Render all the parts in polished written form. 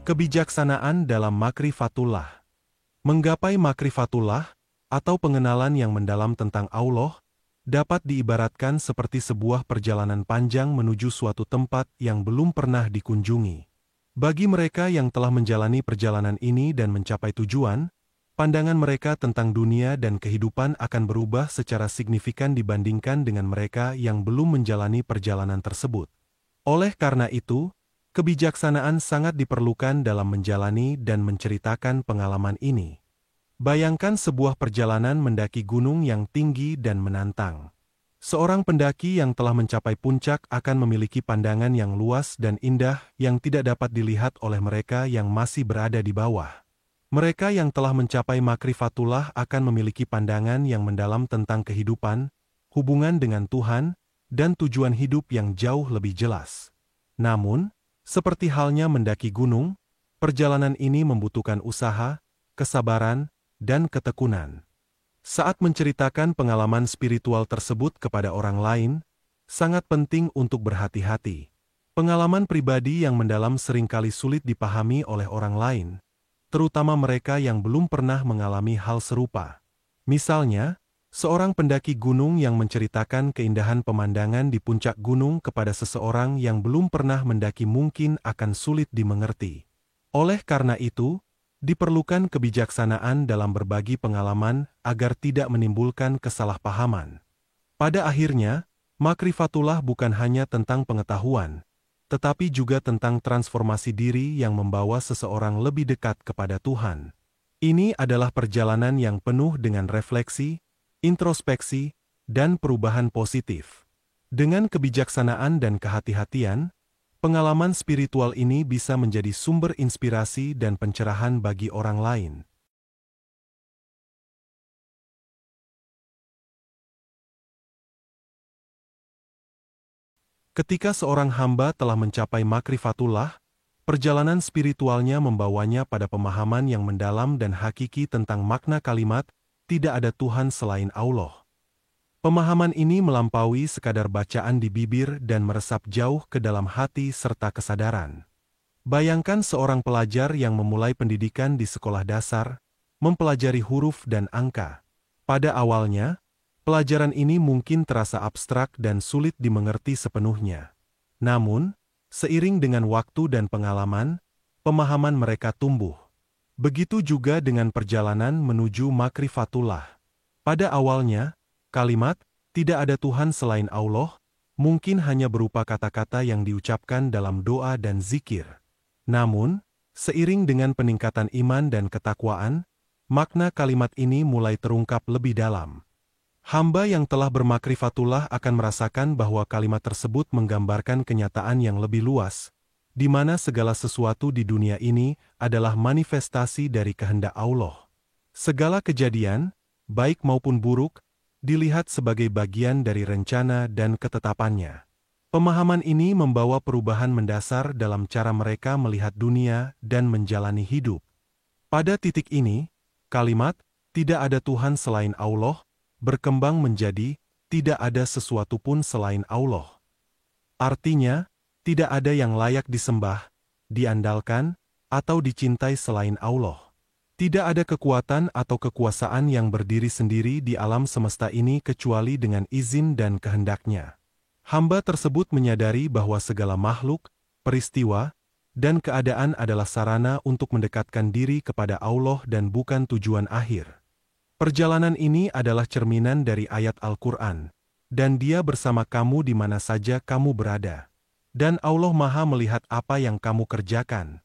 Kebijaksanaan dalam makrifatullah. Menggapai makrifatullah, atau pengenalan yang mendalam tentang Allah, dapat diibaratkan seperti sebuah perjalanan panjang menuju suatu tempat yang belum pernah dikunjungi. Bagi mereka yang telah menjalani perjalanan ini dan mencapai tujuan, pandangan mereka tentang dunia dan kehidupan akan berubah secara signifikan dibandingkan dengan mereka yang belum menjalani perjalanan tersebut. Oleh karena itu, kebijaksanaan sangat diperlukan dalam menjalani dan menceritakan pengalaman ini. Bayangkan sebuah perjalanan mendaki gunung yang tinggi dan menantang. Seorang pendaki yang telah mencapai puncak akan memiliki pandangan yang luas dan indah yang tidak dapat dilihat oleh mereka yang masih berada di bawah. Mereka yang telah mencapai makrifatullah akan memiliki pandangan yang mendalam tentang kehidupan, hubungan dengan Tuhan, dan tujuan hidup yang jauh lebih jelas. Namun, seperti halnya mendaki gunung, perjalanan ini membutuhkan usaha, kesabaran, dan ketekunan. Saat menceritakan pengalaman spiritual tersebut kepada orang lain, sangat penting untuk berhati-hati. Pengalaman pribadi yang mendalam seringkali sulit dipahami oleh orang lain, terutama mereka yang belum pernah mengalami hal serupa. Misalnya, seorang pendaki gunung yang menceritakan keindahan pemandangan di puncak gunung kepada seseorang yang belum pernah mendaki mungkin akan sulit dimengerti. Oleh karena itu, diperlukan kebijaksanaan dalam berbagi pengalaman agar tidak menimbulkan kesalahpahaman. Pada akhirnya, makrifatullah bukan hanya tentang pengetahuan, tetapi juga tentang transformasi diri yang membawa seseorang lebih dekat kepada Tuhan. Ini adalah perjalanan yang penuh dengan refleksi, introspeksi, dan perubahan positif. Dengan kebijaksanaan dan kehati-hatian, pengalaman spiritual ini bisa menjadi sumber inspirasi dan pencerahan bagi orang lain. Ketika seorang hamba telah mencapai makrifatullah, perjalanan spiritualnya membawanya pada pemahaman yang mendalam dan hakiki tentang makna kalimat, tidak ada Tuhan selain Allah. Pemahaman ini melampaui sekadar bacaan di bibir dan meresap jauh ke dalam hati serta kesadaran. Bayangkan seorang pelajar yang memulai pendidikan di sekolah dasar, mempelajari huruf dan angka. Pada awalnya, pelajaran ini mungkin terasa abstrak dan sulit dimengerti sepenuhnya. Namun, seiring dengan waktu dan pengalaman, pemahaman mereka tumbuh. Begitu juga dengan perjalanan menuju makrifatullah. Pada awalnya, kalimat, tidak ada Tuhan selain Allah, mungkin hanya berupa kata-kata yang diucapkan dalam doa dan zikir. Namun, seiring dengan peningkatan iman dan ketakwaan, makna kalimat ini mulai terungkap lebih dalam. Hamba yang telah bermakrifatullah akan merasakan bahwa kalimat tersebut menggambarkan kenyataan yang lebih luas, di mana segala sesuatu di dunia ini adalah manifestasi dari kehendak Allah. Segala kejadian, baik maupun buruk, dilihat sebagai bagian dari rencana dan ketetapannya. Pemahaman ini membawa perubahan mendasar dalam cara mereka melihat dunia dan menjalani hidup. Pada titik ini, kalimat, tidak ada Tuhan selain Allah, berkembang menjadi, tidak ada sesuatu pun selain Allah. Artinya, tidak ada yang layak disembah, diandalkan, atau dicintai selain Allah. Tidak ada kekuatan atau kekuasaan yang berdiri sendiri di alam semesta ini kecuali dengan izin dan kehendaknya. Hamba tersebut menyadari bahwa segala makhluk, peristiwa, dan keadaan adalah sarana untuk mendekatkan diri kepada Allah dan bukan tujuan akhir. Perjalanan ini adalah cerminan dari ayat Al-Quran, dan Dia bersama kamu di mana saja kamu berada. Dan Allah Maha melihat apa yang kamu kerjakan.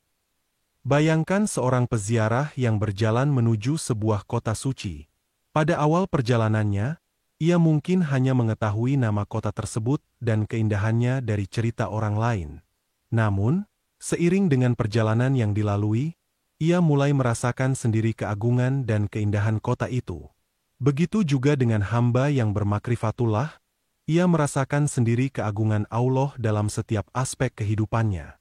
Bayangkan seorang peziarah yang berjalan menuju sebuah kota suci. Pada awal perjalanannya, ia mungkin hanya mengetahui nama kota tersebut dan keindahannya dari cerita orang lain. Namun, seiring dengan perjalanan yang dilalui, ia mulai merasakan sendiri keagungan dan keindahan kota itu. Begitu juga dengan hamba yang bermakrifatullah, ia merasakan sendiri keagungan Allah dalam setiap aspek kehidupannya.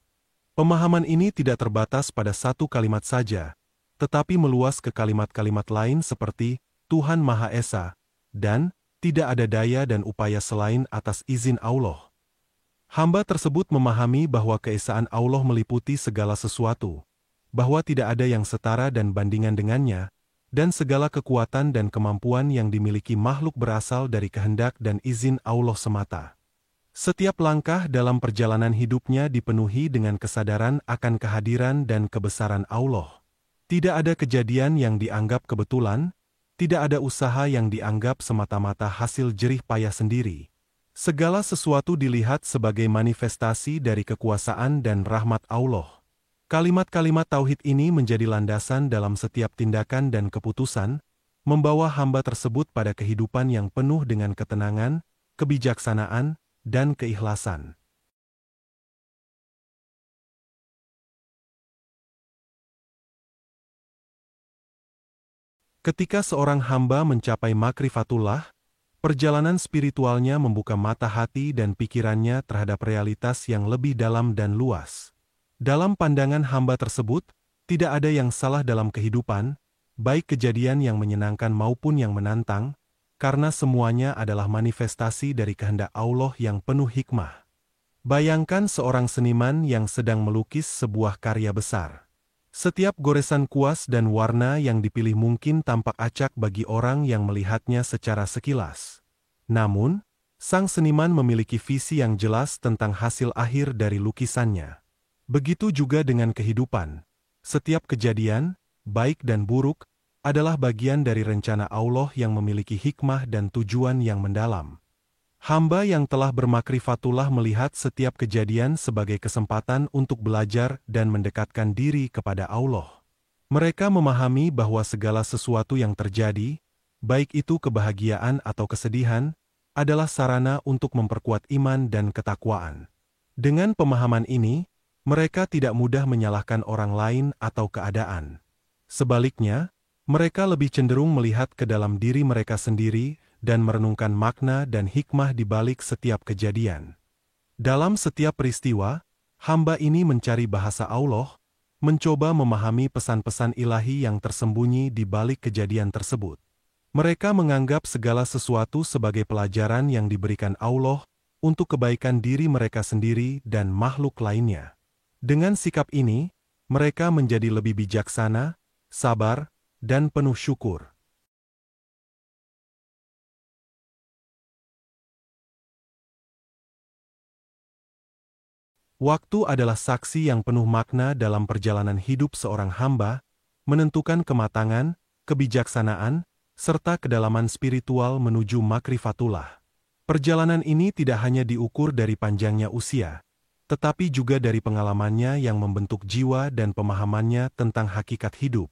Pemahaman ini tidak terbatas pada satu kalimat saja, tetapi meluas ke kalimat-kalimat lain seperti Tuhan Maha Esa, dan tidak ada daya dan upaya selain atas izin Allah. Hamba tersebut memahami bahwa keesaan Allah meliputi segala sesuatu, bahwa tidak ada yang setara dan bandingan dengannya, dan segala kekuatan dan kemampuan yang dimiliki makhluk berasal dari kehendak dan izin Allah semata. Setiap langkah dalam perjalanan hidupnya dipenuhi dengan kesadaran akan kehadiran dan kebesaran Allah. Tidak ada kejadian yang dianggap kebetulan, tidak ada usaha yang dianggap semata-mata hasil jerih payah sendiri. Segala sesuatu dilihat sebagai manifestasi dari kekuasaan dan rahmat Allah. Kalimat-kalimat tauhid ini menjadi landasan dalam setiap tindakan dan keputusan, membawa hamba tersebut pada kehidupan yang penuh dengan ketenangan, kebijaksanaan, dan keikhlasan. Ketika seorang hamba mencapai makrifatullah, perjalanan spiritualnya membuka mata hati dan pikirannya terhadap realitas yang lebih dalam dan luas. Dalam pandangan hamba tersebut, tidak ada yang salah dalam kehidupan, baik kejadian yang menyenangkan maupun yang menantang, karena semuanya adalah manifestasi dari kehendak Allah yang penuh hikmah. Bayangkan seorang seniman yang sedang melukis sebuah karya besar. Setiap goresan kuas dan warna yang dipilih mungkin tampak acak bagi orang yang melihatnya secara sekilas. Namun, sang seniman memiliki visi yang jelas tentang hasil akhir dari lukisannya. Begitu juga dengan kehidupan. Setiap kejadian, baik dan buruk, adalah bagian dari rencana Allah yang memiliki hikmah dan tujuan yang mendalam. Hamba yang telah bermakrifatullah melihat setiap kejadian sebagai kesempatan untuk belajar dan mendekatkan diri kepada Allah. Mereka memahami bahwa segala sesuatu yang terjadi, baik itu kebahagiaan atau kesedihan, adalah sarana untuk memperkuat iman dan ketakwaan. Dengan pemahaman ini, mereka tidak mudah menyalahkan orang lain atau keadaan. Sebaliknya, mereka lebih cenderung melihat ke dalam diri mereka sendiri dan merenungkan makna dan hikmah di balik setiap kejadian. Dalam setiap peristiwa, hamba ini mencari bahasa Allah, mencoba memahami pesan-pesan ilahi yang tersembunyi di balik kejadian tersebut. Mereka menganggap segala sesuatu sebagai pelajaran yang diberikan Allah untuk kebaikan diri mereka sendiri dan makhluk lainnya. Dengan sikap ini, mereka menjadi lebih bijaksana, sabar, dan penuh syukur. Waktu adalah saksi yang penuh makna dalam perjalanan hidup seorang hamba, menentukan kematangan, kebijaksanaan, serta kedalaman spiritual menuju makrifatullah. Perjalanan ini tidak hanya diukur dari panjangnya usia, tetapi juga dari pengalamannya yang membentuk jiwa dan pemahamannya tentang hakikat hidup.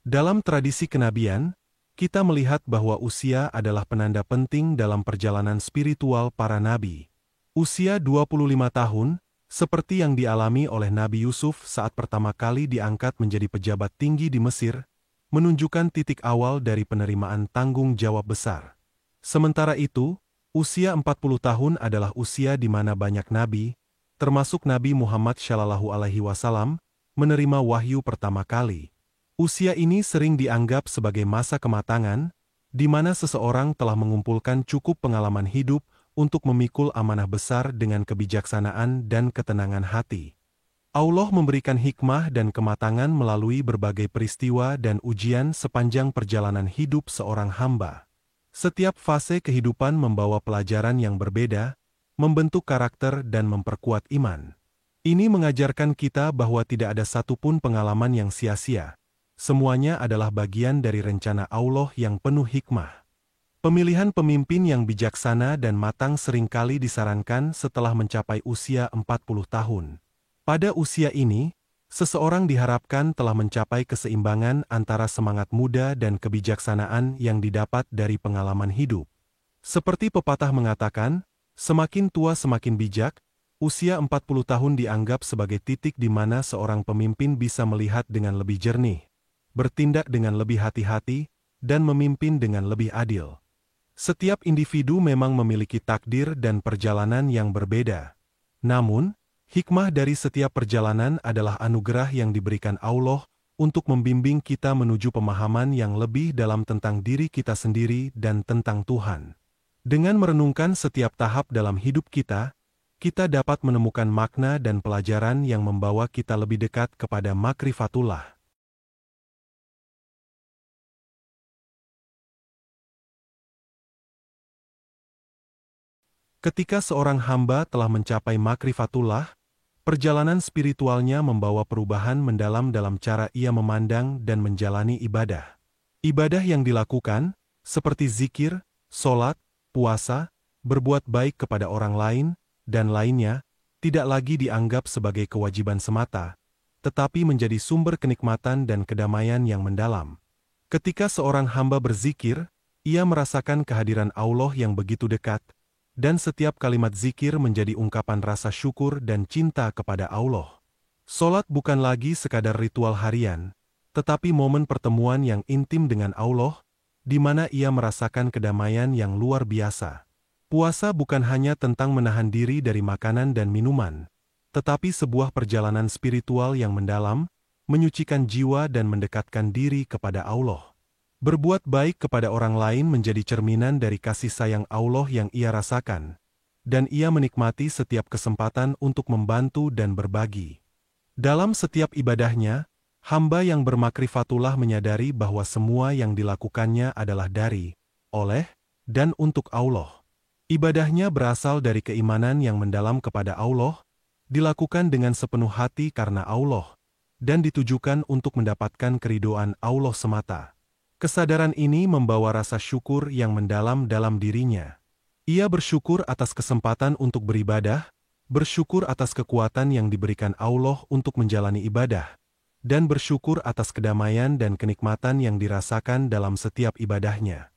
Dalam tradisi kenabian, kita melihat bahwa usia adalah penanda penting dalam perjalanan spiritual para nabi. Usia 25 tahun, seperti yang dialami oleh Nabi Yusuf saat pertama kali diangkat menjadi pejabat tinggi di Mesir, menunjukkan titik awal dari penerimaan tanggung jawab besar. Sementara itu, usia 40 tahun adalah usia di mana banyak nabi, termasuk Nabi Muhammad SAW, menerima wahyu pertama kali. Usia ini sering dianggap sebagai masa kematangan, di mana seseorang telah mengumpulkan cukup pengalaman hidup untuk memikul amanah besar dengan kebijaksanaan dan ketenangan hati. Allah memberikan hikmah dan kematangan melalui berbagai peristiwa dan ujian sepanjang perjalanan hidup seorang hamba. Setiap fase kehidupan membawa pelajaran yang berbeda, membentuk karakter dan memperkuat iman. Ini mengajarkan kita bahwa tidak ada satupun pengalaman yang sia-sia. Semuanya adalah bagian dari rencana Allah yang penuh hikmah. Pemilihan pemimpin yang bijaksana dan matang seringkali disarankan setelah mencapai usia 40 tahun. Pada usia ini, seseorang diharapkan telah mencapai keseimbangan antara semangat muda dan kebijaksanaan yang didapat dari pengalaman hidup. Seperti pepatah mengatakan, semakin tua semakin bijak, usia 40 tahun dianggap sebagai titik di mana seorang pemimpin bisa melihat dengan lebih jernih, bertindak dengan lebih hati-hati, dan memimpin dengan lebih adil. Setiap individu memang memiliki takdir dan perjalanan yang berbeda. Namun, hikmah dari setiap perjalanan adalah anugerah yang diberikan Allah untuk membimbing kita menuju pemahaman yang lebih dalam tentang diri kita sendiri dan tentang Tuhan. Dengan merenungkan setiap tahap dalam hidup kita, kita dapat menemukan makna dan pelajaran yang membawa kita lebih dekat kepada makrifatullah. Ketika seorang hamba telah mencapai makrifatullah, perjalanan spiritualnya membawa perubahan mendalam dalam cara ia memandang dan menjalani ibadah. Ibadah yang dilakukan, seperti zikir, sholat, puasa, berbuat baik kepada orang lain, dan lainnya, tidak lagi dianggap sebagai kewajiban semata, tetapi menjadi sumber kenikmatan dan kedamaian yang mendalam. Ketika seorang hamba berzikir, ia merasakan kehadiran Allah yang begitu dekat, dan setiap kalimat zikir menjadi ungkapan rasa syukur dan cinta kepada Allah. Sholat bukan lagi sekadar ritual harian, tetapi momen pertemuan yang intim dengan Allah, di mana ia merasakan kedamaian yang luar biasa. Puasa bukan hanya tentang menahan diri dari makanan dan minuman, tetapi sebuah perjalanan spiritual yang mendalam, menyucikan jiwa dan mendekatkan diri kepada Allah. Berbuat baik kepada orang lain menjadi cerminan dari kasih sayang Allah yang ia rasakan, dan ia menikmati setiap kesempatan untuk membantu dan berbagi. Dalam setiap ibadahnya, hamba yang bermakrifatullah menyadari bahwa semua yang dilakukannya adalah dari, oleh, dan untuk Allah. Ibadahnya berasal dari keimanan yang mendalam kepada Allah, dilakukan dengan sepenuh hati karena Allah, dan ditujukan untuk mendapatkan keridhaan Allah semata. Kesadaran ini membawa rasa syukur yang mendalam dalam dirinya. Ia bersyukur atas kesempatan untuk beribadah, bersyukur atas kekuatan yang diberikan Allah untuk menjalani ibadah, dan bersyukur atas kedamaian dan kenikmatan yang dirasakan dalam setiap ibadahnya.